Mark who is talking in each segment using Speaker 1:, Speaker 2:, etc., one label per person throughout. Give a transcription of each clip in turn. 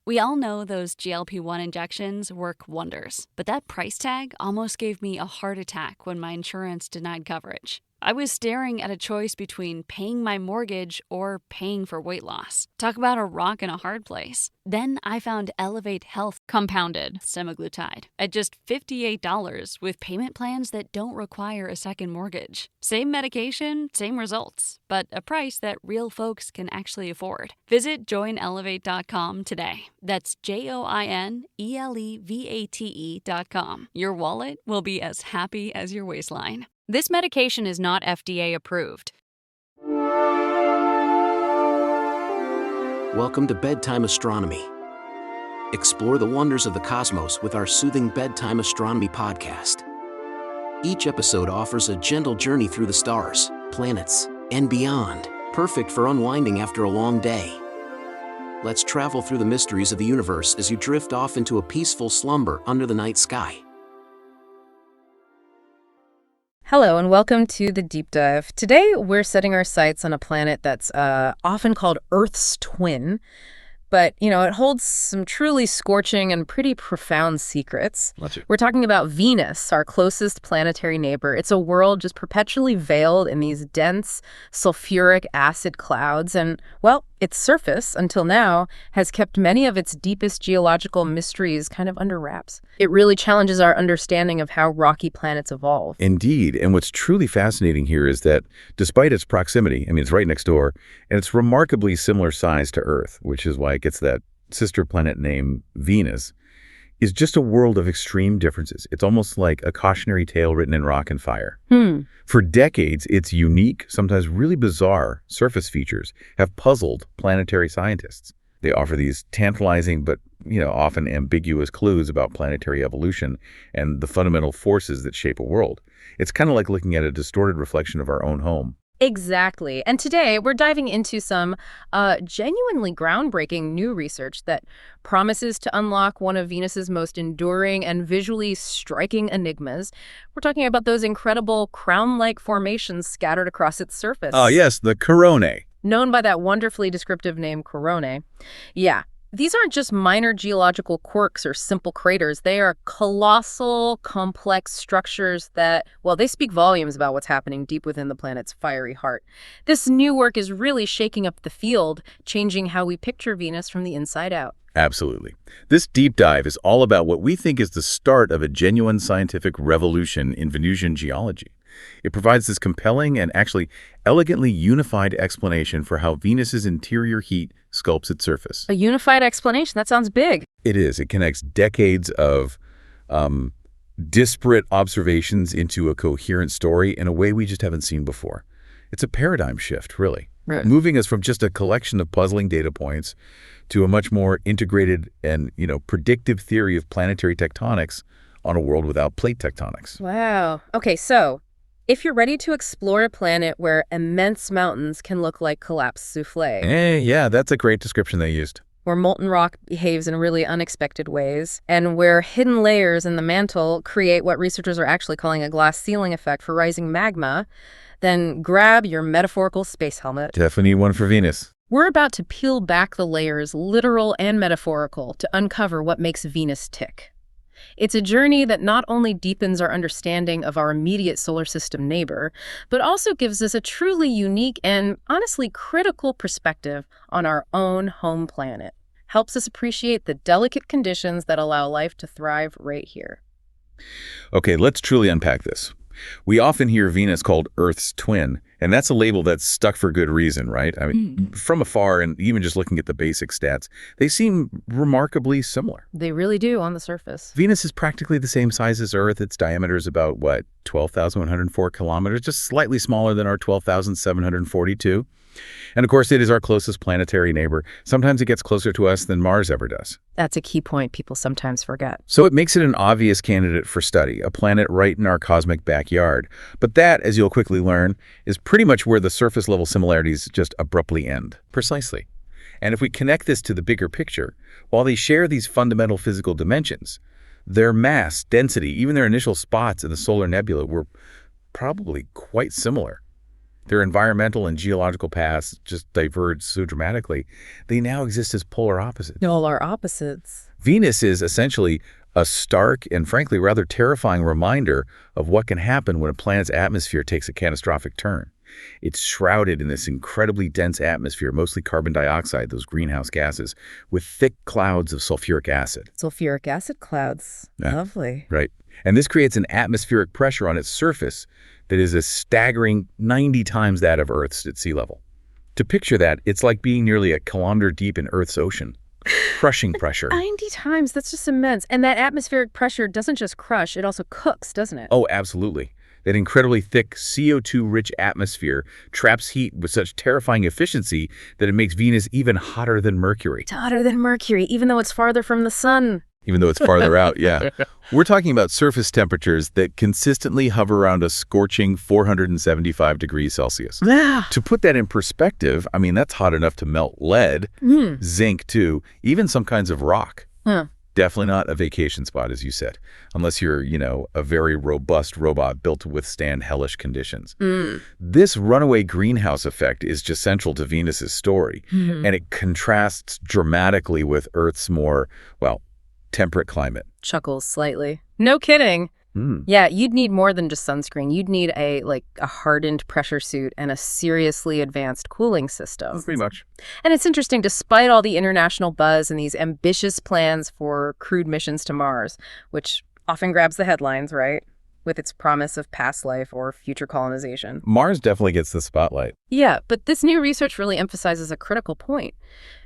Speaker 1: We all know those GLP-1 injections work wonders, but that price tag almost gave me a heart attack when my insurance denied coverage. I was staring at a choice between paying my mortgage or paying for weight loss. Talk about a rock and a hard place. Then I found Elevate Health compounded semaglutide at just $58 with payment plans that don't require a second mortgage. Same medication, same results, but a price that real folks can actually afford. Visit joinelevate.com today. That's JOINELEVATE.com. Your wallet will be as happy as your waistline. This medication is not FDA approved.
Speaker 2: Welcome to Bedtime Astronomy. Explore the wonders of the cosmos with our soothing Bedtime Astronomy podcast. Each episode offers a gentle journey through the stars, planets, and beyond, perfect for unwinding after a long day. Let's travel through the mysteries of the universe as you drift off into a peaceful slumber under the night sky.
Speaker 3: Hello and welcome to the Deep Dive. Today we're setting our sights on a planet that's often called Earth's twin, but it holds some truly scorching and pretty profound secrets. We're talking about Venus, our closest planetary neighbor. It's a world just perpetually veiled in these dense sulfuric acid clouds, and well, its surface, until now, has kept many of its deepest geological mysteries kind of under wraps. It really challenges our understanding of how rocky planets evolve.
Speaker 4: Indeed, and what's truly fascinating here is that despite its proximity, it's right next door, and it's remarkably similar size to Earth, which is why it gets that sister planet name Venus, is just a world of extreme differences. It's almost like a cautionary tale written in rock and fire. For decades, its unique, sometimes really bizarre surface features have puzzled planetary scientists. They offer these tantalizing but, often ambiguous clues about planetary evolution and the fundamental forces that shape a world. It's kind of like looking at a distorted reflection of our own home.
Speaker 3: Exactly. And today we're diving into some genuinely groundbreaking new research that promises to unlock one of Venus's most enduring and visually striking enigmas. We're talking about those incredible crown-like formations scattered across its surface.
Speaker 4: Oh, yes, the coronae.
Speaker 3: Known by that wonderfully descriptive name, coronae. Yeah. These aren't just minor geological quirks or simple craters. They are colossal, complex structures that, well, they speak volumes about what's happening deep within the planet's fiery heart. This new work is really shaking up the field, changing how we picture Venus from the inside out.
Speaker 4: Absolutely. This deep dive is all about what we think is the start of a genuine scientific revolution in Venusian geology. It provides this compelling and actually elegantly unified explanation for how Venus's interior heat sculpts its surface.
Speaker 3: A unified explanation? That sounds big.
Speaker 4: It is. It connects decades of disparate observations into a coherent story in a way we just haven't seen before. It's a paradigm shift, really.
Speaker 3: Right.
Speaker 4: Moving us from just a collection of puzzling data points to a much more integrated and, predictive theory of planetary tectonics on a world without plate tectonics.
Speaker 3: Wow. Okay, so if you're ready to explore a planet where immense mountains can look like collapsed souffle.
Speaker 4: Yeah, that's a great description they used.
Speaker 3: Where molten rock behaves in really unexpected ways, and where hidden layers in the mantle create what researchers are actually calling a glass ceiling effect for rising magma, then grab your metaphorical space helmet.
Speaker 4: Definitely need one for Venus.
Speaker 3: We're about to peel back the layers, literal and metaphorical, to uncover what makes Venus tick. It's a journey that not only deepens our understanding of our immediate solar system neighbor, but also gives us a truly unique and honestly critical perspective on our own home planet. Helps us appreciate the delicate conditions that allow life to thrive right here.
Speaker 4: Okay, let's truly unpack this. We often hear Venus called Earth's twin, and that's a label that's stuck for good reason, right? From afar, and even just looking at the basic stats, they seem remarkably similar.
Speaker 3: They really do on the surface.
Speaker 4: Venus is practically the same size as Earth. Its diameter is about, 12,104 kilometers, just slightly smaller than our 12,742. And of course, it is our closest planetary neighbor. Sometimes it gets closer to us than Mars ever does.
Speaker 3: That's a key point people sometimes forget.
Speaker 4: So it makes it an obvious candidate for study, a planet right in our cosmic backyard. But that, as you'll quickly learn, is pretty much where the surface level similarities just abruptly end. Precisely. And if we connect this to the bigger picture, while they share these fundamental physical dimensions, their mass, density, even their initial spots in the solar nebula were probably quite similar. Their environmental and geological paths just diverged so dramatically, they now exist as polar opposites.
Speaker 3: All are opposites.
Speaker 4: Venus is essentially a stark and frankly rather terrifying reminder of what can happen when a planet's atmosphere takes a catastrophic turn. It's shrouded in this incredibly dense atmosphere, mostly carbon dioxide, those greenhouse gases, with thick clouds of sulfuric acid.
Speaker 3: Sulfuric acid clouds.
Speaker 4: Yeah.
Speaker 3: Lovely.
Speaker 4: Right. And this creates an atmospheric pressure on its surface that is a staggering 90 times that of Earth's at sea level. To picture that, it's like being nearly a kilometer deep in Earth's ocean. Crushing pressure.
Speaker 3: 90 times, that's just immense. And that atmospheric pressure doesn't just crush, it also cooks, doesn't it?
Speaker 4: Oh, absolutely. That incredibly thick CO2-rich atmosphere traps heat with such terrifying efficiency that it makes Venus even hotter than Mercury.
Speaker 3: It's hotter than Mercury, even though it's farther from the sun.
Speaker 4: Even though it's farther out, yeah. We're talking about surface temperatures that consistently hover around a scorching 475 degrees Celsius.
Speaker 3: Yeah.
Speaker 4: To put that in perspective, I mean, that's hot enough to melt lead, zinc too, even some kinds of rock.
Speaker 3: Huh.
Speaker 4: Definitely not a vacation spot, as you said, unless you're, a very robust robot built to withstand hellish conditions. This runaway greenhouse effect is just central to Venus's story, and it contrasts dramatically with Earth's more, temperate climate.
Speaker 3: Chuckles slightly. No kidding. Yeah, you'd need more than just sunscreen. You'd need a hardened pressure suit and a seriously advanced cooling system.
Speaker 4: Pretty much.
Speaker 3: And it's interesting, despite all the international buzz and these ambitious plans for crewed missions to Mars, which often grabs the headlines, right? With its promise of past life or future colonization.
Speaker 4: Mars definitely gets the spotlight.
Speaker 3: Yeah, but this new research really emphasizes a critical point.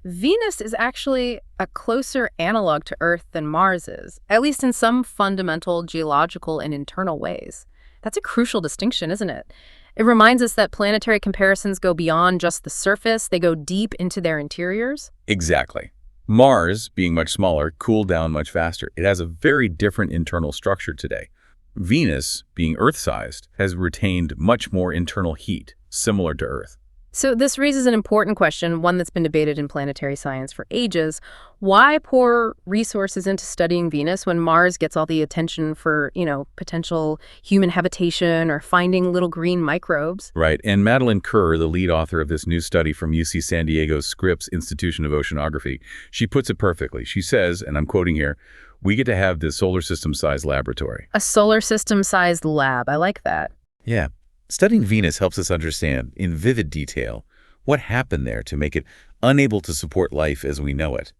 Speaker 3: Venus is actually a closer analog to Earth than Mars is, at least in some fundamental geological and internal ways. That's a crucial distinction, isn't it? It reminds us that planetary comparisons go beyond just the surface, they go deep into their interiors.
Speaker 4: Exactly. Mars, being much smaller, cooled down much faster. It has a very different internal structure today. Venus, being Earth-sized, has retained much more internal heat, similar to Earth.
Speaker 3: So this raises an important question, one that's been debated in planetary science for ages. Why pour resources into studying Venus when Mars gets all the attention for, potential human habitation or finding little green microbes?
Speaker 4: Right. And Madeline Kerr, the lead author of this new study from UC San Diego's Scripps Institution of Oceanography, she puts it perfectly. She says, and I'm quoting here, "We get to have this solar system-sized laboratory."
Speaker 3: A solar system-sized lab. I like that.
Speaker 4: Yeah. Studying Venus helps us understand, in vivid detail, what happened there to make it unable to support life as we know it,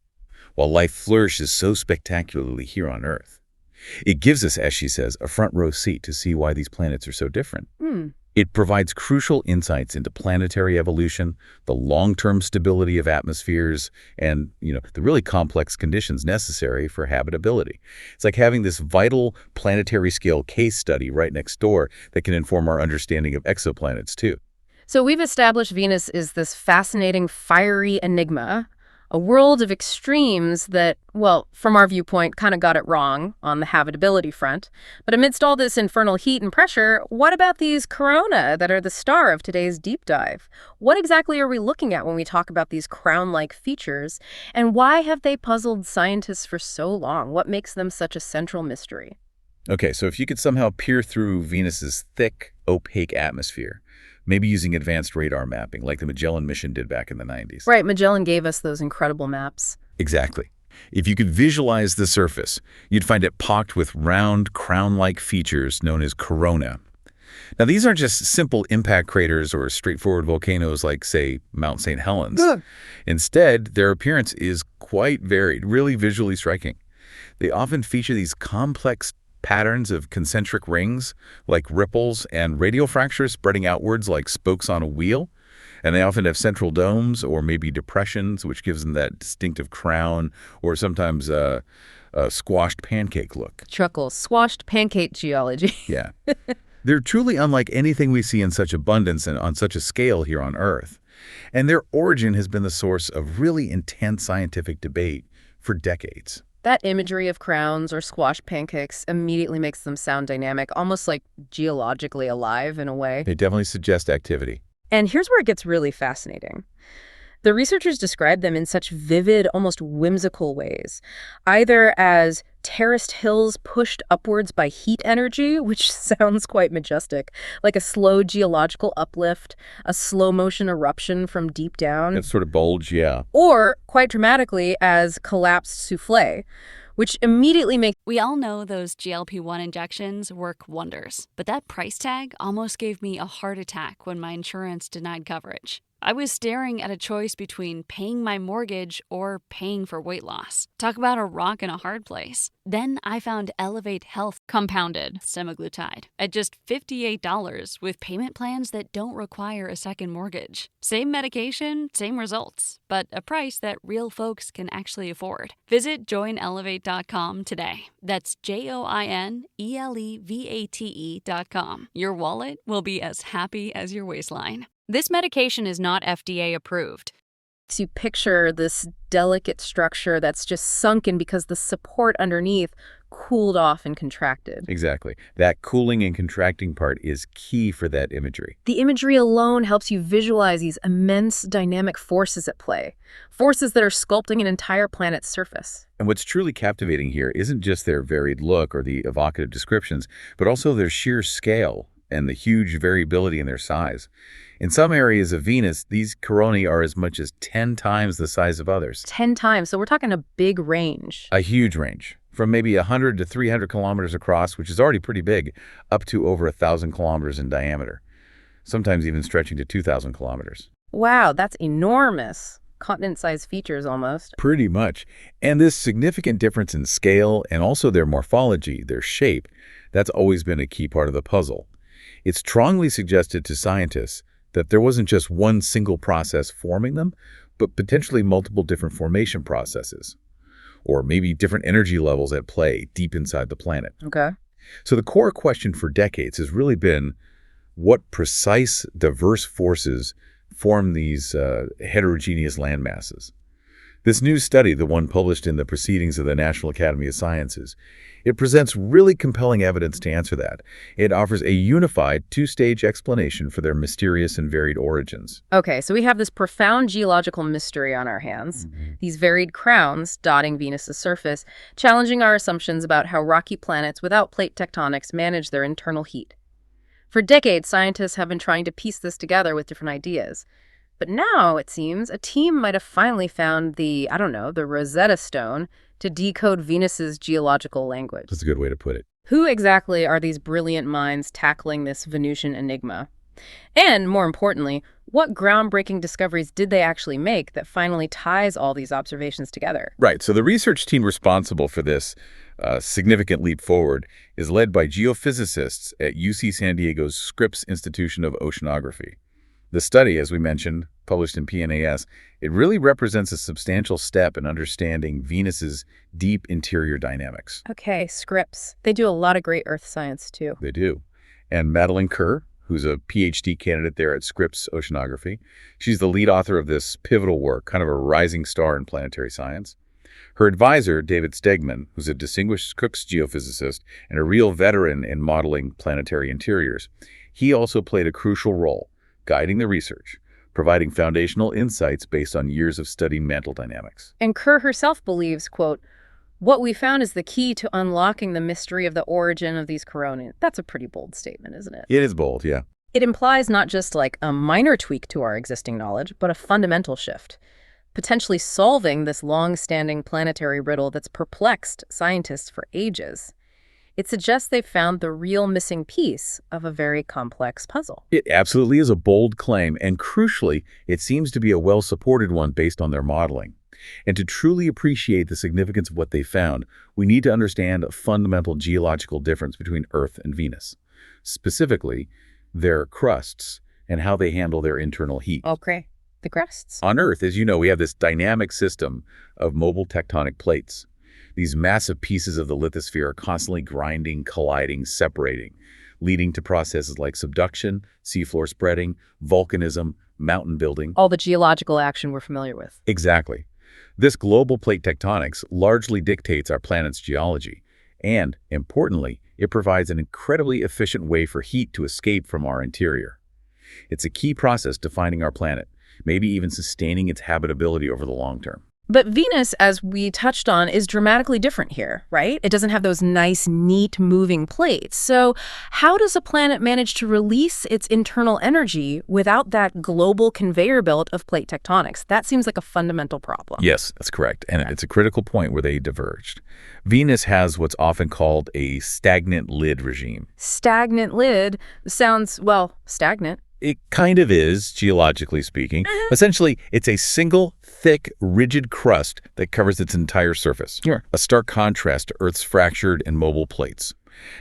Speaker 4: while life flourishes so spectacularly here on Earth. It gives us, as she says, a front-row seat to see why these planets are so different. It provides crucial insights into planetary evolution, the long-term stability of atmospheres, and, the really complex conditions necessary for habitability. It's like having this vital planetary-scale case study right next door that can inform our understanding of exoplanets, too.
Speaker 3: So we've established Venus is this fascinating, fiery enigma, a world of extremes that, from our viewpoint, kind of got it wrong on the habitability front. But amidst all this infernal heat and pressure, what about these corona that are the star of today's deep dive? What exactly are we looking at when we talk about these crown-like features? And why have they puzzled scientists for so long? What makes them such a central mystery?
Speaker 4: Okay, so if you could somehow peer through Venus's thick, opaque atmosphere, maybe using advanced radar mapping like the Magellan mission did back in the 90s.
Speaker 3: Right, Magellan gave us those incredible maps.
Speaker 4: Exactly. If you could visualize the surface, you'd find it pocked with round, crown-like features known as corona. Now, these aren't just simple impact craters or straightforward volcanoes like, say, Mount St. Helens. Instead, their appearance is quite varied, really visually striking. They often feature these complex patterns of concentric rings, like ripples, and radial fractures spreading outwards like spokes on a wheel. And they often have central domes or maybe depressions, which gives them that distinctive crown or sometimes a squashed pancake look.
Speaker 3: Chuckles. Squashed pancake geology.
Speaker 4: Yeah. They're truly unlike anything we see in such abundance and on such a scale here on Earth. And their origin has been the source of really intense scientific debate for decades.
Speaker 3: That imagery of crowns or squashed pancakes immediately makes them sound dynamic, almost like geologically alive in a way.
Speaker 4: They definitely suggest activity.
Speaker 3: And here's where it gets really fascinating. The researchers described them in such vivid, almost whimsical ways, either as terraced hills pushed upwards by heat energy, which sounds quite majestic, like a slow geological uplift, a slow-motion eruption from deep down.
Speaker 4: That sort of bulge, yeah.
Speaker 3: Or, quite dramatically, as collapsed souffle, which immediately makes...
Speaker 1: We all know those GLP-1 injections work wonders, but that price tag almost gave me a heart attack when my insurance denied coverage. I was staring at a choice between paying my mortgage or paying for weight loss. Talk about a rock and a hard place. Then I found Elevate Health compounded semaglutide at just $58 with payment plans that don't require a second mortgage. Same medication, same results, but a price that real folks can actually afford. Visit joinelevate.com today. That's JOINELEVATE.com. Your wallet will be as happy as your waistline. This medication is not FDA approved.
Speaker 3: You picture this delicate structure that's just sunken because the support underneath cooled off and contracted.
Speaker 4: Exactly. That cooling and contracting part is key for that imagery.
Speaker 3: The imagery alone helps you visualize these immense dynamic forces at play, forces that are sculpting an entire planet's surface.
Speaker 4: And what's truly captivating here isn't just their varied look or the evocative descriptions, but also their sheer scale and the huge variability in their size. In some areas of Venus, these coronae are as much as 10 times the size of others.
Speaker 3: 10 times, so we're talking a big range.
Speaker 4: A huge range, from maybe 100 to 300 kilometers across, which is already pretty big, up to over 1,000 kilometers in diameter, sometimes even stretching to 2,000 kilometers.
Speaker 3: Wow, that's enormous. Continent-sized features almost.
Speaker 4: Pretty much. And this significant difference in scale and also their morphology, their shape, that's always been a key part of the puzzle. It's strongly suggested to scientists that there wasn't just one single process forming them, but potentially multiple different formation processes, or maybe different energy levels at play deep inside the planet.
Speaker 3: Okay.
Speaker 4: So the core question for decades has really been what precise, diverse forces form these heterogeneous landmasses. This new study, the one published in the Proceedings of the National Academy of Sciences, it presents really compelling evidence to answer that. It offers a unified two-stage explanation for their mysterious and varied origins.
Speaker 3: Okay, so we have this profound geological mystery on our hands, these varied crowns dotting Venus's surface, challenging our assumptions about how rocky planets without plate tectonics manage their internal heat. For decades, scientists have been trying to piece this together with different ideas. But now, it seems, a team might have finally found the Rosetta Stone to decode Venus's geological language.
Speaker 4: That's a good way to put it.
Speaker 3: Who exactly are these brilliant minds tackling this Venusian enigma? And, more importantly, what groundbreaking discoveries did they actually make that finally ties all these observations together?
Speaker 4: Right, so the research team responsible for this significant leap forward is led by geophysicists at UC San Diego's Scripps Institution of Oceanography. The study, as we mentioned, published in PNAS, it really represents a substantial step in understanding Venus's deep interior dynamics.
Speaker 3: Okay, Scripps. They do a lot of great Earth science, too.
Speaker 4: They do. And Madeline Kerr, who's a PhD candidate there at Scripps Oceanography, she's the lead author of this pivotal work, kind of a rising star in planetary science. Her advisor, David Stegman, who's a distinguished Crookes geophysicist and a real veteran in modeling planetary interiors, he also played a crucial role, guiding the research, providing foundational insights based on years of studying mantle dynamics.
Speaker 3: And Kerr herself believes, quote, what we found is the key to unlocking the mystery of the origin of these coronae. That's a pretty bold statement, isn't it?
Speaker 4: It is bold, yeah.
Speaker 3: It implies not just like a minor tweak to our existing knowledge, but a fundamental shift, potentially solving this long-standing planetary riddle that's perplexed scientists for ages. It suggests they've found the real missing piece of a very complex puzzle.
Speaker 4: It absolutely is a bold claim, and crucially, it seems to be a well-supported one based on their modeling. And to truly appreciate the significance of what they found, we need to understand a fundamental geological difference between Earth and Venus, specifically their crusts and how they handle their internal heat.
Speaker 3: Okay, the crusts.
Speaker 4: On Earth, as you know, we have this dynamic system of mobile tectonic plates. These massive pieces of the lithosphere are constantly grinding, colliding, separating, leading to processes like subduction, seafloor spreading, volcanism, mountain building.
Speaker 3: All the geological action we're familiar with.
Speaker 4: Exactly. This global plate tectonics largely dictates our planet's geology, and, importantly, it provides an incredibly efficient way for heat to escape from our interior. It's a key process defining our planet, maybe even sustaining its habitability over the long term.
Speaker 3: But Venus, as we touched on, is dramatically different here, right? It doesn't have those nice, neat, moving plates. So how does a planet manage to release its internal energy without that global conveyor belt of plate tectonics? That seems like a fundamental problem.
Speaker 4: Yes, that's correct. And it's a critical point where they diverged. Venus has what's often called a stagnant lid regime.
Speaker 3: Stagnant lid sounds, well, stagnant.
Speaker 4: It kind of is, geologically speaking. Essentially, it's a single, thick, rigid crust that covers its entire surface.
Speaker 3: Sure.
Speaker 4: A stark contrast to Earth's fractured and mobile plates.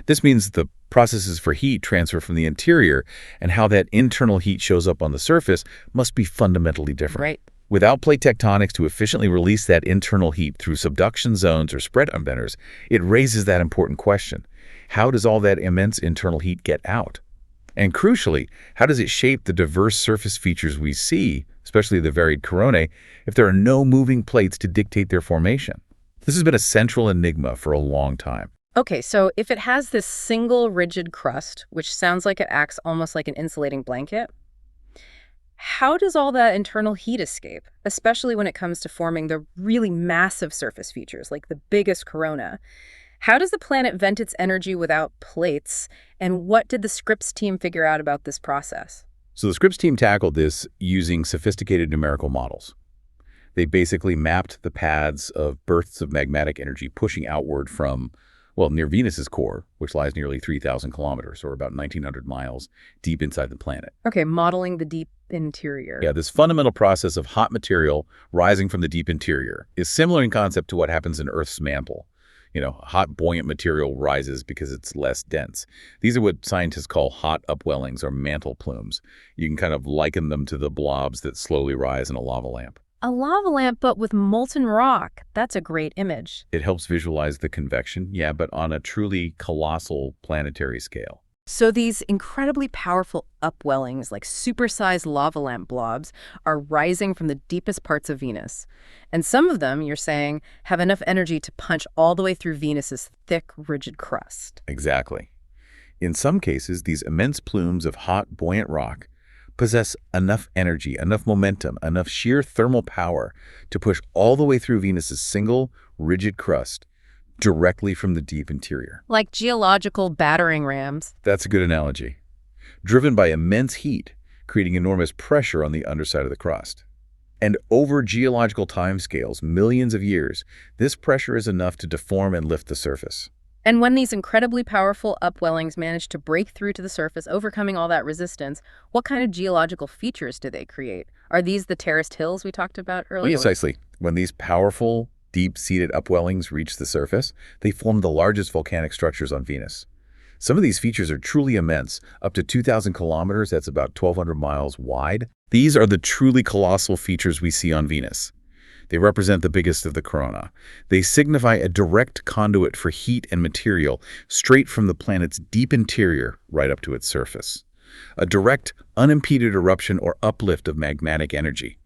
Speaker 4: This means the processes for heat transfer from the interior and how that internal heat shows up on the surface must be fundamentally different.
Speaker 3: Right.
Speaker 4: Without plate tectonics to efficiently release that internal heat through subduction zones or spread unbenders, it raises that important question. How does all that immense internal heat get out? And crucially, how does it shape the diverse surface features we see, especially the varied coronae, if there are no moving plates to dictate their formation? This has been a central enigma for a long time.
Speaker 3: Okay, so if it has this single rigid crust, which sounds like it acts almost like an insulating blanket, how does all that internal heat escape, especially when it comes to forming the really massive surface features, like the biggest corona? How does the planet vent its energy without plates, and what did the Scripps team figure out about this process?
Speaker 4: So the Scripps team tackled this using sophisticated numerical models. They basically mapped the paths of bursts of magmatic energy pushing outward from, well, near Venus's core, which lies nearly 3,000 kilometers, or about 1,900 miles, deep inside the planet.
Speaker 3: Okay, modeling the deep interior.
Speaker 4: Yeah, this fundamental process of hot material rising from the deep interior is similar in concept to what happens in Earth's mantle. Hot buoyant material rises because it's less dense. These are what scientists call hot upwellings or mantle plumes. You can kind of liken them to the blobs that slowly rise in a lava lamp.
Speaker 3: A lava lamp, but with molten rock. That's a great image.
Speaker 4: It helps visualize the convection, yeah, but on a truly colossal planetary scale.
Speaker 3: So these incredibly powerful upwellings, like supersized lava lamp blobs, are rising from the deepest parts of Venus. And some of them, you're saying, have enough energy to punch all the way through Venus's thick, rigid crust.
Speaker 4: Exactly. In some cases, these immense plumes of hot, buoyant rock possess enough energy, enough momentum, enough sheer thermal power to push all the way through Venus's single, rigid crust directly from the deep interior.
Speaker 3: Like geological battering rams.
Speaker 4: That's a good analogy. Driven by immense heat, creating enormous pressure on the underside of the crust. And over geological timescales, millions of years, this pressure is enough to deform and lift the surface.
Speaker 3: And when these incredibly powerful upwellings manage to break through to the surface, overcoming all that resistance, what kind of geological features do they create? Are these the terraced hills we talked about earlier?
Speaker 4: Well, precisely. When these powerful, deep-seated upwellings reach the surface, they form the largest volcanic structures on Venus. Some of these features are truly immense, up to 2,000 kilometers, that's about 1,200 miles wide. These are the truly colossal features we see on Venus. They represent the biggest of the corona. They signify a direct conduit for heat and material straight from the planet's deep interior right up to its surface. A direct, unimpeded eruption or uplift of magmatic energy.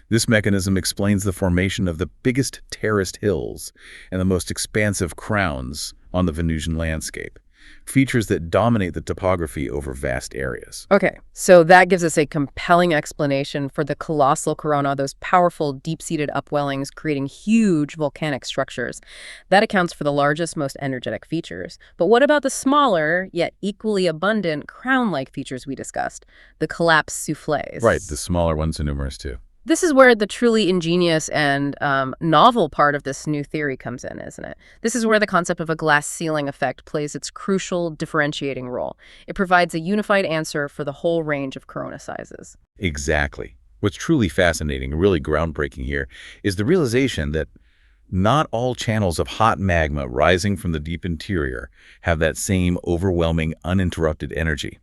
Speaker 4: This mechanism explains the formation of the biggest terraced hills and the most expansive crowns on the Venusian landscape, features that dominate the topography over vast areas.
Speaker 3: Okay, so that gives us a compelling explanation for the colossal corona, those powerful deep-seated upwellings creating huge volcanic structures. That accounts for the largest, most energetic features. But what about the smaller, yet equally abundant crown-like features we discussed, the collapsed soufflés?
Speaker 4: Right, the smaller ones are numerous too.
Speaker 3: This is where the truly ingenious and novel part of this new theory comes in, isn't it? This is where the concept of a glass ceiling effect plays its crucial differentiating role. It provides a unified answer for the whole range of corona sizes.
Speaker 4: Exactly. What's truly fascinating, really groundbreaking here, is the realization that not all channels of hot magma rising from the deep interior have that same overwhelming, uninterrupted energy.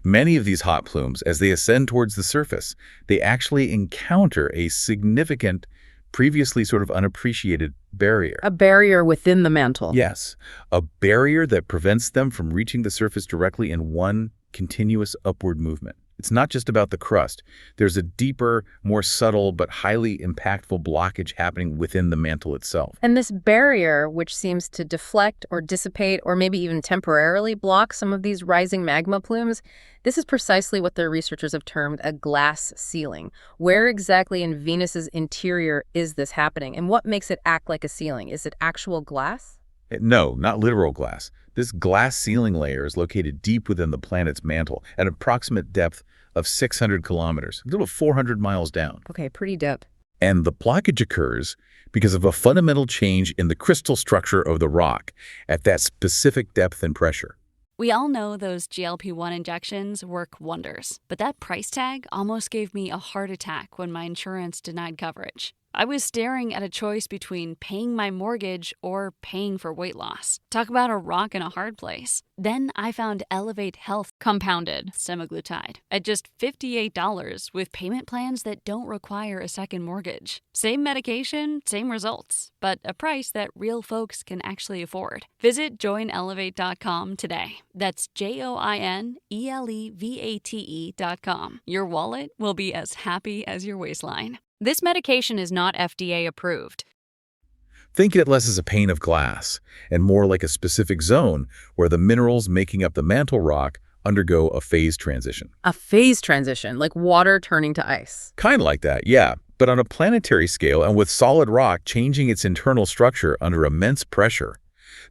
Speaker 4: Many of these hot plumes, as they ascend towards the surface, they actually encounter a significant, previously sort of unappreciated barrier.
Speaker 3: A barrier within the mantle.
Speaker 4: Yes, a barrier that prevents them from reaching the surface directly in one continuous upward movement. It's not just about the crust. There's a deeper, more subtle, but highly impactful blockage happening within the mantle itself.
Speaker 3: And this barrier, which seems to deflect or dissipate or maybe even temporarily block some of these rising magma plumes, this is precisely what their researchers have termed a glass ceiling. Where exactly in Venus's interior is this happening? And what makes it act like a ceiling? Is it actual glass?
Speaker 4: No, not literal glass. This glass ceiling layer is located deep within the planet's mantle at an approximate depth of 600 kilometers, a little 400 miles down.
Speaker 3: Okay, pretty deep.
Speaker 4: And the blockage occurs because of a fundamental change in the crystal structure of the rock at that specific depth and pressure.
Speaker 1: We all know those GLP-1 injections work wonders, but that price tag almost gave me a heart attack when my insurance denied coverage. I was staring at a choice between paying my mortgage or paying for weight loss. Talk about a rock in a hard place. Then I found Elevate Health compounded semaglutide at just $58 with payment plans that don't require a second mortgage. Same medication, same results, but a price that real folks can actually afford. Visit joinelevate.com today. That's JOINELEVATE.com. Your wallet will be as happy as your waistline. This medication is not FDA approved.
Speaker 4: Think of it less as a pane of glass and more like a specific zone where the minerals making up the mantle rock undergo a phase transition.
Speaker 3: A phase transition, like water turning to ice.
Speaker 4: Kind of like that, yeah, but on a planetary scale and with solid rock changing its internal structure under immense pressure.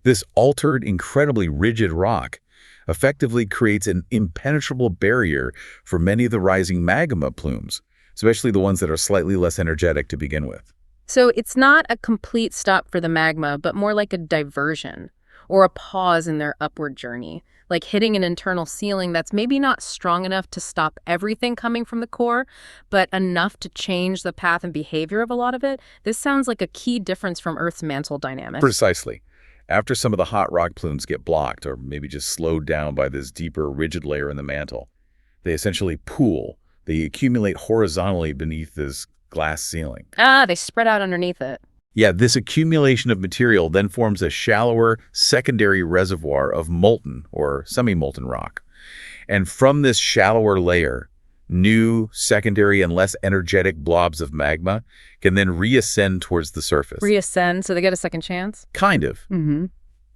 Speaker 4: This altered, incredibly rigid rock effectively creates an impenetrable barrier for many of the rising magma plumes, especially the ones that are slightly less energetic to begin with.
Speaker 3: So it's not a complete stop for the magma, but more like a diversion or a pause in their upward journey, like hitting an internal ceiling that's maybe not strong enough to stop everything coming from the core, but enough to change the path and behavior of a lot of it. This sounds like a key difference from Earth's mantle dynamics.
Speaker 4: Precisely. After some of the hot rock plumes get blocked or maybe just slowed down by this deeper, rigid layer in the mantle, they essentially pool. They accumulate horizontally beneath this glass ceiling.
Speaker 3: They spread out underneath it.
Speaker 4: Yeah, this accumulation of material then forms a shallower secondary reservoir of molten or semi-molten rock. And from this shallower layer, new secondary and less energetic blobs of magma can then reascend towards the surface.
Speaker 3: Reascend, so they get a second chance?
Speaker 4: Kind of.
Speaker 3: Mm-hmm.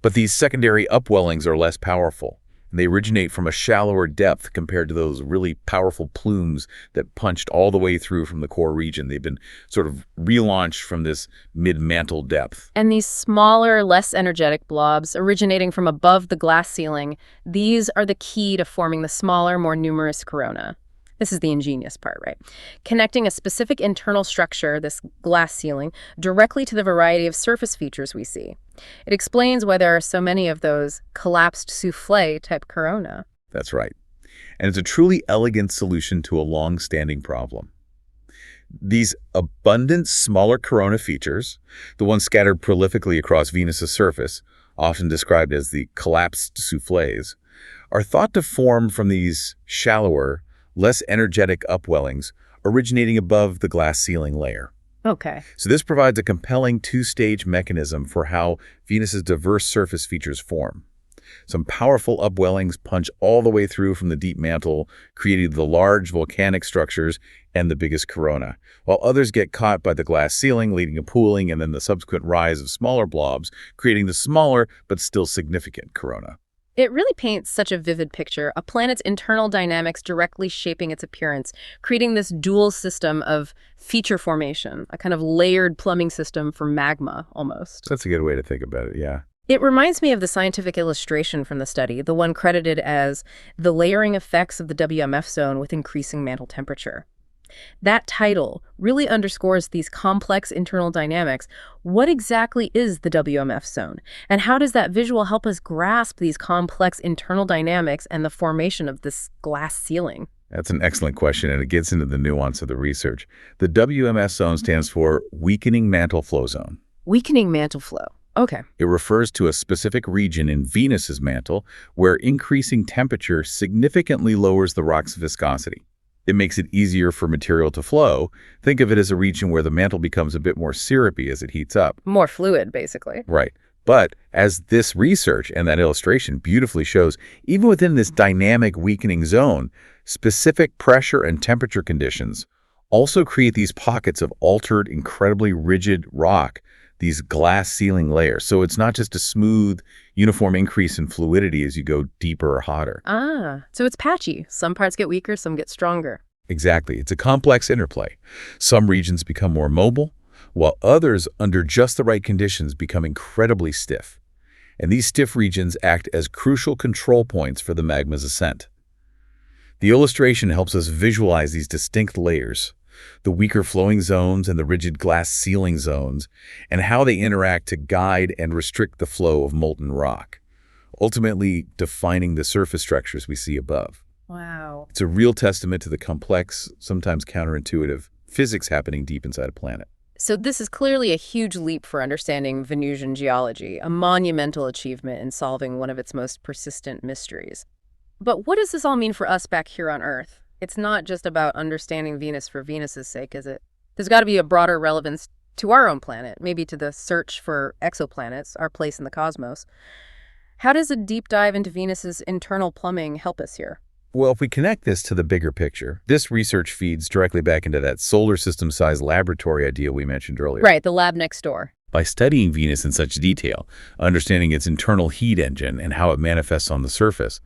Speaker 4: But these secondary upwellings are less powerful. They originate from a shallower depth compared to those really powerful plumes that punched all the way through from the core region. They've been sort of relaunched from this mid-mantle depth.
Speaker 3: And these smaller, less energetic blobs originating from above the glass ceiling, these are the key to forming the smaller, more numerous corona. This is the ingenious part, right? Connecting a specific internal structure, this glass ceiling, directly to the variety of surface features we see. It explains why there are so many of those collapsed souffle-type corona.
Speaker 4: That's right. And it's a truly elegant solution to a long-standing problem. These abundant, smaller corona features, the ones scattered prolifically across Venus's surface, often described as the collapsed souffles, are thought to form from these shallower, less energetic upwellings originating above the glass ceiling layer.
Speaker 3: Okay.
Speaker 4: So this provides a compelling two-stage mechanism for how Venus's diverse surface features form. Some powerful upwellings punch all the way through from the deep mantle, creating the large volcanic structures and the biggest corona, while others get caught by the glass ceiling, leading to pooling and then the subsequent rise of smaller blobs, creating the smaller but still significant corona.
Speaker 3: It really paints such a vivid picture, a planet's internal dynamics directly shaping its appearance, creating this dual system of feature formation, a kind of layered plumbing system for magma, almost.
Speaker 4: That's a good way to think about it, yeah.
Speaker 3: It reminds me of the scientific illustration from the study, the one credited as the layering effects of the WMF zone with increasing mantle temperature. That title really underscores these complex internal dynamics. What exactly is the WMF zone? And how does that visual help us grasp these complex internal dynamics and the formation of this glass ceiling?
Speaker 4: That's an excellent question, and it gets into the nuance of the research. The WMS zone stands for Weakening Mantle Flow Zone.
Speaker 3: Weakening mantle flow. Okay.
Speaker 4: It refers to a specific region in Venus's mantle where increasing temperature significantly lowers the rock's viscosity. It makes it easier for material to flow. Think of it as a region where the mantle becomes a bit more syrupy as it heats up.
Speaker 3: More fluid, basically.
Speaker 4: Right. But as this research and that illustration beautifully shows, even within this dynamic weakening zone, specific pressure and temperature conditions also create these pockets of altered, incredibly rigid rock, these glass ceiling layers. So it's not just a smooth, uniform increase in fluidity as you go deeper or hotter.
Speaker 3: So it's patchy. Some parts get weaker, some get stronger.
Speaker 4: Exactly. It's a complex interplay. Some regions become more mobile, while others, under just the right conditions, become incredibly stiff. And these stiff regions act as crucial control points for the magma's ascent. The illustration helps us visualize these distinct layers, the weaker flowing zones and the rigid glass ceiling zones, and how they interact to guide and restrict the flow of molten rock, ultimately defining the surface structures we see above.
Speaker 3: Wow.
Speaker 4: It's a real testament to the complex, sometimes counterintuitive, physics happening deep inside a planet.
Speaker 3: So this is clearly a huge leap for understanding Venusian geology, a monumental achievement in solving one of its most persistent mysteries. But what does this all mean for us back here on Earth? It's not just about understanding Venus for Venus's sake, is it? There's got to be a broader relevance to our own planet, maybe to the search for exoplanets, our place in the cosmos. How does a deep dive into Venus's internal plumbing help us here?
Speaker 4: Well, if we connect this to the bigger picture, this research feeds directly back into that solar system-sized laboratory idea we mentioned earlier.
Speaker 3: Right, the lab next door.
Speaker 4: By studying Venus in such detail, understanding its internal heat engine and how it manifests on the surface,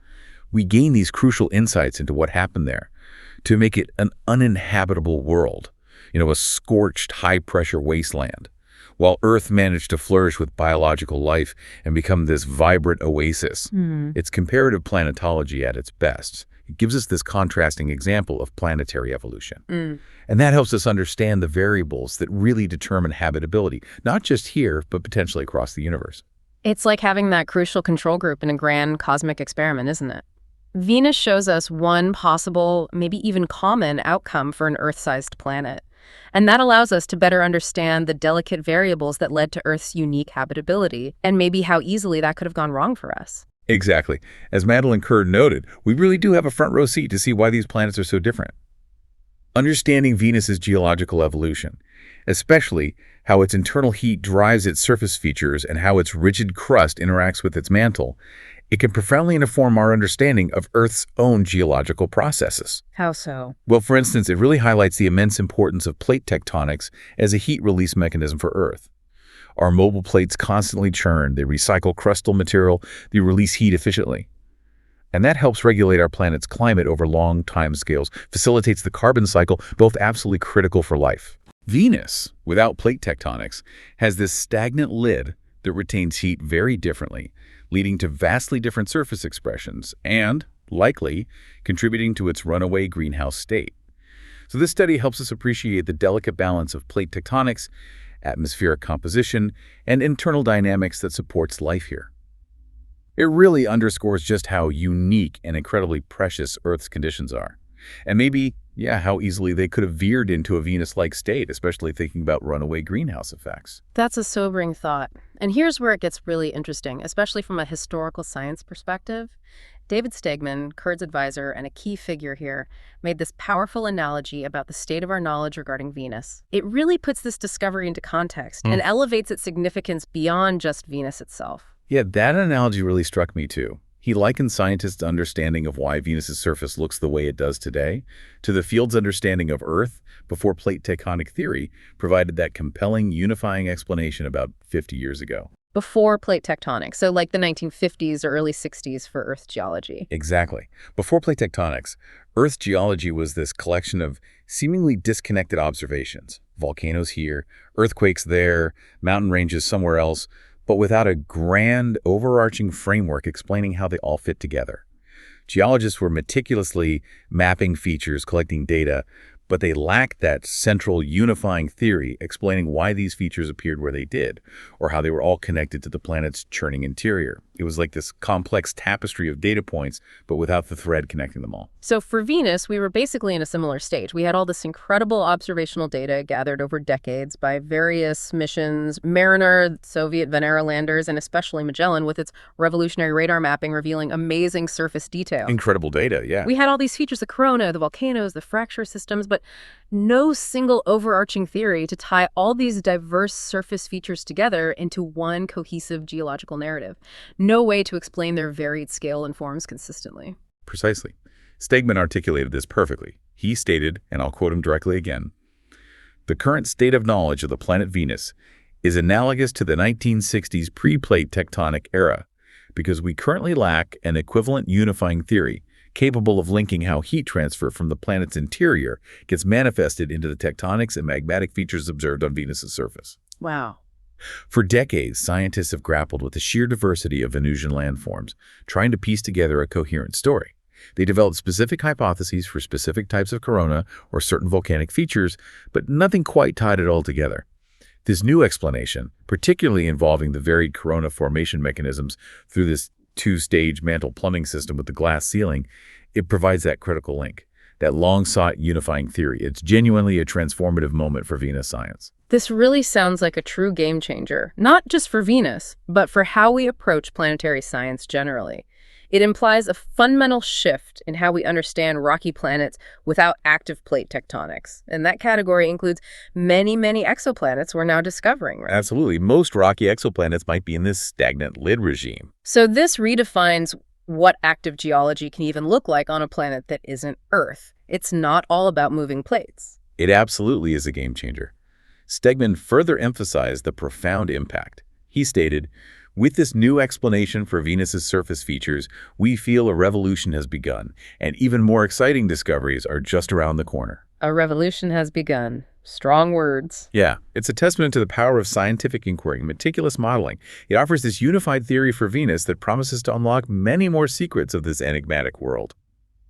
Speaker 4: we gain these crucial insights into what happened there to make it an uninhabitable world, a scorched, high-pressure wasteland, while Earth managed to flourish with biological life and become this vibrant oasis. It's comparative planetology at its best. It gives us this contrasting example of planetary evolution. And that helps us understand the variables that really determine habitability, not just here, but potentially across the universe.
Speaker 3: It's like having that crucial control group in a grand cosmic experiment, isn't it? Venus shows us one possible, maybe even common outcome for an Earth-sized planet. And that allows us to better understand the delicate variables that led to Earth's unique habitability, and maybe how easily that could have gone wrong for us.
Speaker 4: Exactly. As Madeline Kerr noted, we really do have a front row seat to see why these planets are so different. Understanding Venus's geological evolution, especially how its internal heat drives its surface features and how its rigid crust interacts with its mantle, it can profoundly inform our understanding of Earth's own geological processes.
Speaker 3: How so?
Speaker 4: Well, for instance, it really highlights the immense importance of plate tectonics as a heat release mechanism for Earth. Our mobile plates constantly churn, they recycle crustal material, they release heat efficiently. And that helps regulate our planet's climate over long time scales, facilitates the carbon cycle, both absolutely critical for life. Venus, without plate tectonics, has this stagnant lid that retains heat very differently, leading to vastly different surface expressions and, likely, contributing to its runaway greenhouse state. So this study helps us appreciate the delicate balance of plate tectonics, atmospheric composition, and internal dynamics that supports life here. It really underscores just how unique and incredibly precious Earth's conditions are. And maybe, how easily they could have veered into a Venus-like state, especially thinking about runaway greenhouse effects.
Speaker 3: That's a sobering thought. And here's where it gets really interesting, especially from a historical science perspective. David Stegman, Kerr's advisor and a key figure here, made this powerful analogy about the state of our knowledge regarding Venus. It really puts this discovery into context and elevates its significance beyond just Venus itself.
Speaker 4: Yeah, that analogy really struck me too. He likened scientists' understanding of why Venus's surface looks the way it does today to the field's understanding of Earth before plate tectonic theory provided that compelling, unifying explanation about 50 years ago.
Speaker 3: Before plate tectonics, so like the 1950s or early 60s for Earth geology.
Speaker 4: Exactly. Before plate tectonics, Earth geology was this collection of seemingly disconnected observations. Volcanoes here, earthquakes there, mountain ranges somewhere else, but without a grand, overarching framework explaining how they all fit together. Geologists were meticulously mapping features, collecting data, but they lacked that central unifying theory explaining why these features appeared where they did, or how they were all connected to the planet's churning interior. It was like this complex tapestry of data points, but without the thread connecting them all.
Speaker 3: So for Venus, we were basically in a similar stage. We had all this incredible observational data gathered over decades by various missions, Mariner, Soviet Venera landers, and especially Magellan with its revolutionary radar mapping revealing amazing surface detail.
Speaker 4: Incredible data, yeah.
Speaker 3: We had all these features, the corona, the volcanoes, the fracture systems, but No single overarching theory to tie all these diverse surface features together into one cohesive geological narrative. No way to explain their varied scale and forms consistently.
Speaker 4: Precisely. Stegman articulated this perfectly. He stated, and I'll quote him directly again, "The current state of knowledge of the planet Venus is analogous to the 1960s pre-plate tectonic era because we currently lack an equivalent unifying theory capable of linking how heat transfer from the planet's interior gets manifested into the tectonics and magmatic features observed on Venus's surface."
Speaker 3: Wow.
Speaker 4: For decades, scientists have grappled with the sheer diversity of Venusian landforms, trying to piece together a coherent story. They developed specific hypotheses for specific types of corona or certain volcanic features, but nothing quite tied it all together. This new explanation, particularly involving the varied corona formation mechanisms through this two-stage mantle plumbing system with the glass ceiling, it provides that critical link, that long-sought unifying theory. It's genuinely a transformative moment for Venus science.
Speaker 3: This really sounds like a true game changer, not just for Venus, but for how we approach planetary science generally. It implies a fundamental shift in how we understand rocky planets without active plate tectonics. And that category includes many, many exoplanets we're now discovering, right?
Speaker 4: Absolutely. Most rocky exoplanets might be in this stagnant lid regime.
Speaker 3: So this redefines what active geology can even look like on a planet that isn't Earth. It's not all about moving plates.
Speaker 4: It absolutely is a game changer. Stegman further emphasized the profound impact. He stated, "With this new explanation for Venus's surface features, we feel a revolution has begun, and even more exciting discoveries are just around the corner."
Speaker 3: A revolution has begun. Strong words.
Speaker 4: Yeah, it's a testament to the power of scientific inquiry and meticulous modeling. It offers this unified theory for Venus that promises to unlock many more secrets of this enigmatic world.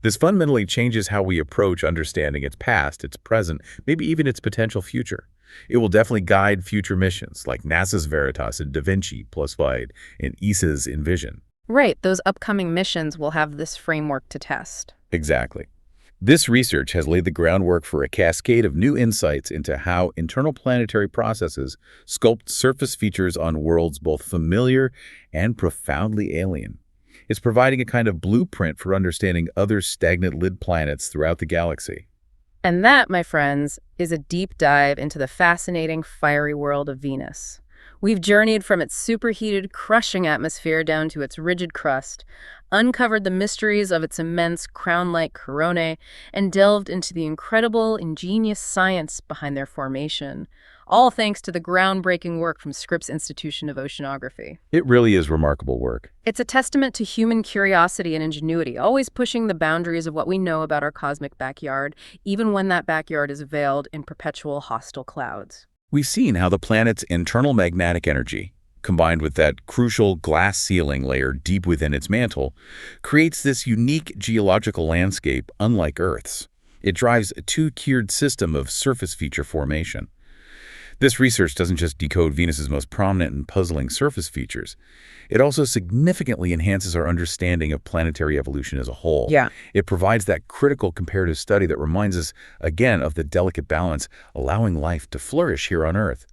Speaker 4: This fundamentally changes how we approach understanding its past, its present, maybe even its potential future. It will definitely guide future missions like NASA's Veritas and Da Vinci plus Wide and ESA's Envision.
Speaker 3: Right, those upcoming missions will have this framework to test.
Speaker 4: Exactly. This research has laid the groundwork for a cascade of new insights into how internal planetary processes sculpt surface features on worlds both familiar and profoundly alien. It's providing a kind of blueprint for understanding other stagnant lid planets throughout the galaxy.
Speaker 3: And that, my friends, is a deep dive into the fascinating, fiery world of Venus. We've journeyed from its superheated, crushing atmosphere down to its rigid crust, uncovered the mysteries of its immense crown-like coronae, and delved into the incredible, ingenious science behind their formation, all thanks to the groundbreaking work from Scripps Institution of Oceanography.
Speaker 4: It really is remarkable work.
Speaker 3: It's a testament to human curiosity and ingenuity, always pushing the boundaries of what we know about our cosmic backyard, even when that backyard is veiled in perpetual hostile clouds.
Speaker 4: We've seen how the planet's internal magmatic energy, combined with that crucial glass ceiling layer deep within its mantle, creates this unique geological landscape unlike Earth's. It drives a two-tiered system of surface feature formation. This research doesn't just decode Venus's most prominent and puzzling surface features. It also significantly enhances our understanding of planetary evolution as a whole.
Speaker 3: Yeah.
Speaker 4: It provides that critical comparative study that reminds us, again, of the delicate balance allowing life to flourish here on Earth.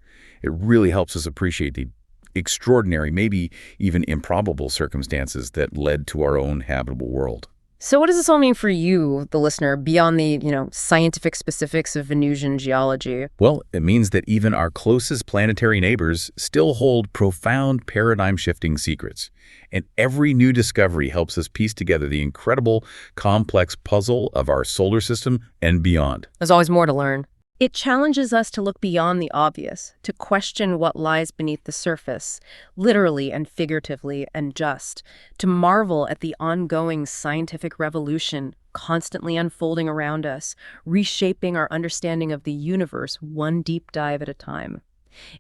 Speaker 4: It really helps us appreciate the extraordinary, maybe even improbable circumstances that led to our own habitable world.
Speaker 3: So what does this all mean for you, the listener, beyond the, scientific specifics of Venusian geology?
Speaker 4: Well, it means that even our closest planetary neighbors still hold profound paradigm-shifting secrets. And every new discovery helps us piece together the incredible, complex puzzle of our solar system and beyond.
Speaker 3: There's always more to learn. It challenges us to look beyond the obvious, to question what lies beneath the surface, literally and figuratively, and to marvel at the ongoing scientific revolution constantly unfolding around us, reshaping our understanding of the universe one deep dive at a time.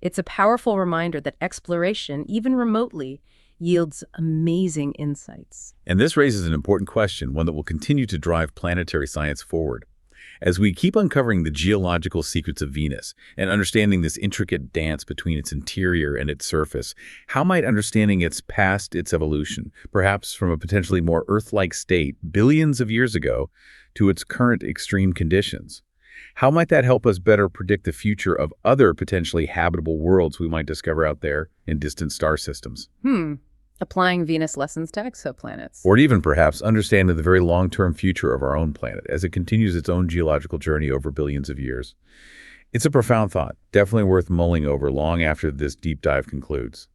Speaker 3: It's a powerful reminder that exploration, even remotely, yields amazing insights.
Speaker 4: And this raises an important question, one that will continue to drive planetary science forward. As we keep uncovering the geological secrets of Venus and understanding this intricate dance between its interior and its surface, how might understanding its past, its evolution, perhaps from a potentially more Earth-like state billions of years ago to its current extreme conditions, how might that help us better predict the future of other potentially habitable worlds we might discover out there in distant star systems?
Speaker 3: Applying Venus lessons to exoplanets.
Speaker 4: Or even perhaps understanding the very long-term future of our own planet as it continues its own geological journey over billions of years. It's a profound thought, definitely worth mulling over long after this deep dive concludes.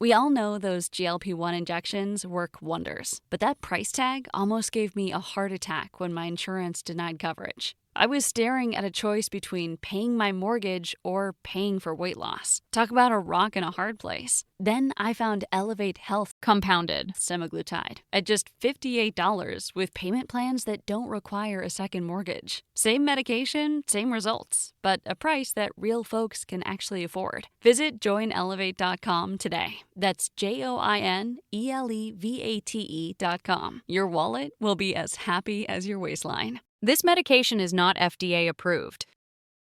Speaker 1: We all know those GLP-1 injections work wonders, but that price tag almost gave me a heart attack when my insurance denied coverage. I was staring at a choice between paying my mortgage or paying for weight loss. Talk about a rock and a hard place. Then I found Elevate Health compounded semaglutide at just $58 with payment plans that don't require a second mortgage. Same medication, same results, but a price that real folks can actually afford. Visit joinelevate.com today. That's JOINELEVATE.com. Your wallet will be as happy as your waistline. This medication is not FDA approved.